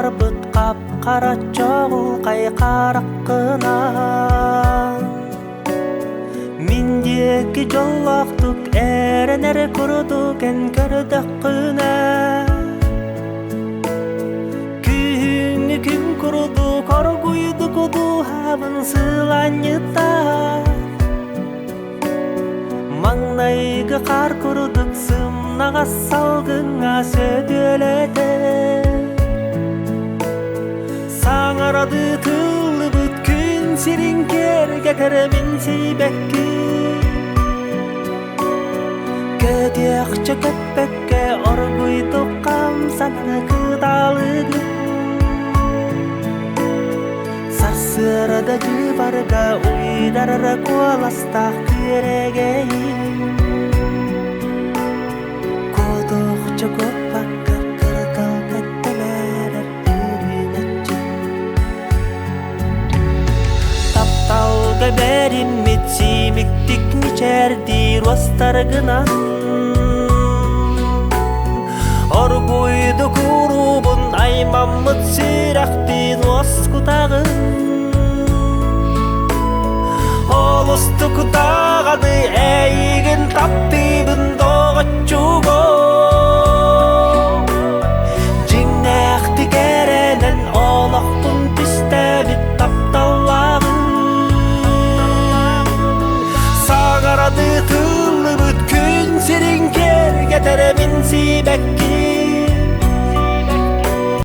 барбыт кап-кара чогул кайкараккына. Миндеки жоллоктук эренер курдук эн көрдөккүнө. Күңү күн курду коргуйду куду хабын сыланьыта. Маңнайгы кар курдук сымнага салгыңа сөдөлөтө. Саңарады тылы бүт күн сириңкерге термин сейбекки. Көдеқчі көппекке оргуйду камсаны кыдалыгы. Сарсырада жыбарга уйдарара коластақ кирегейи. Кодоқчы көппакка кырдал кеттелерер үйнетчи. Тапталга берим митсимиктик мичерди ростаргынан. Оргуйду курубун аймаммыт сирактин оскутагын. Олустукутаганы эйгин таптыбын догочуго. Жиңнэхти керенен олоктун пистебит тапталлагын. Саңарады тылыбыт күн сириңкерге термин сейбекки.